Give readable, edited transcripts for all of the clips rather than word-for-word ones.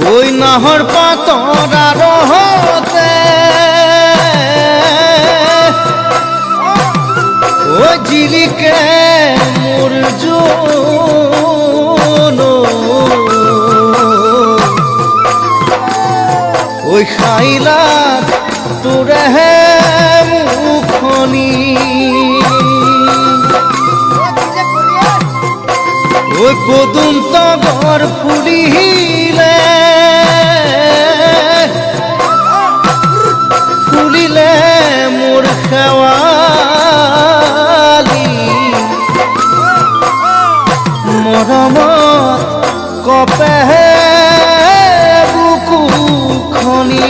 ওই নাহৰ পাতৰা ৰহতে ও জিলিকে মুৰজুন ওই খাইলা তোৰে মুখনি ওই পদুম তগৰ ফুলিলে ফুলিলে মোৰ খেৱালি মৰমত কপেহে বুকু খনি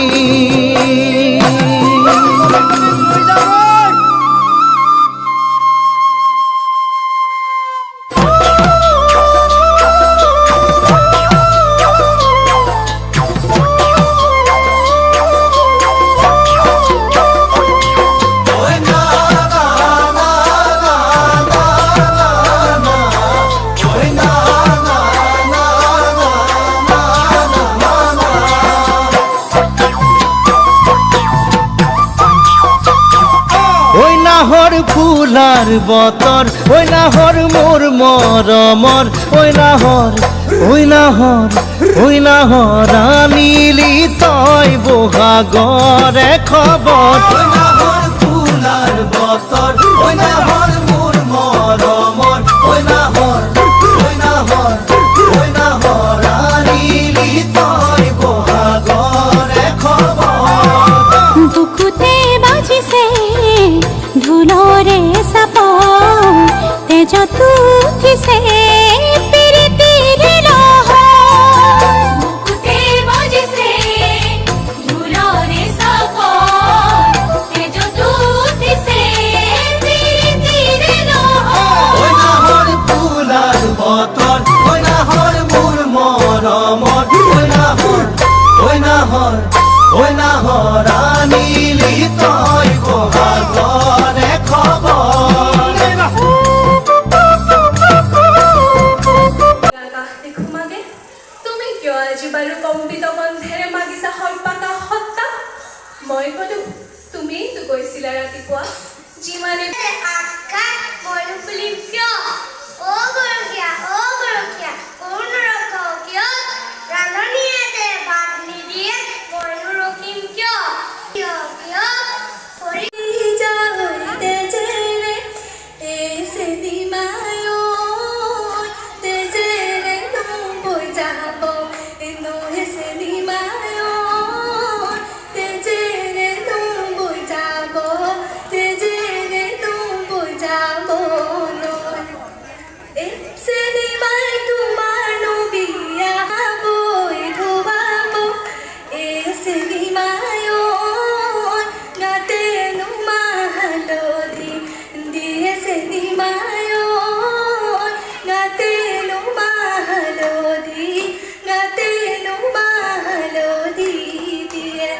নাহর ফুলার বতর ওই নাহর মোর মরমর ওই নাহর আনিলি তই বহাগরে খবর ওই নাহর ফুলার বতর ওই নাহর মোর মরমর ওই নাহর আনিলি তই বহাগরে খবর বুকুতে বাজিছে ধুলরে সাপ তেজ তুঠিছে পিৰিতিৰ লহ বুকুতে বাজিছে ধুলৰে সাপ তেজ তুঠিছে পিৰিতিৰ লহ ওই নাহর ফুলার বতর ওই নাহর মোর মরমর ওই নাহর আনিলি তই বহাগরে খবর দেখো মাগে তুমি কিয় আজি বাৰু কম্পিত গন্ধেৰে মাগিছা সৰ্পাকা সত্তা মই কলো তুমিতো কৈছিলা ৰাতিপুৱা যিমানে আকাশ ময়ো বুলিম কিয় অ গৰখীয়া কোন ৰখাও কিয় ৰান্ধনীয়ে যে ভাত নিদিয়ে ময়ো ৰখিম কিয় হৰি যাওঁতে যেৰে এচেদি মায়ৰ তেজেৰে নবৈ যাব এচেদি মায়ৰ তেজেৰে নবৈ যাব এচেদি মাই তোমাৰ নবিয়া বৈ ধোৱাব এচেদি মায়ৰ গাতে নুমাহালধি দিয়ে চেদি মায়ৰ গাতে নুমাহালধি দিয়ে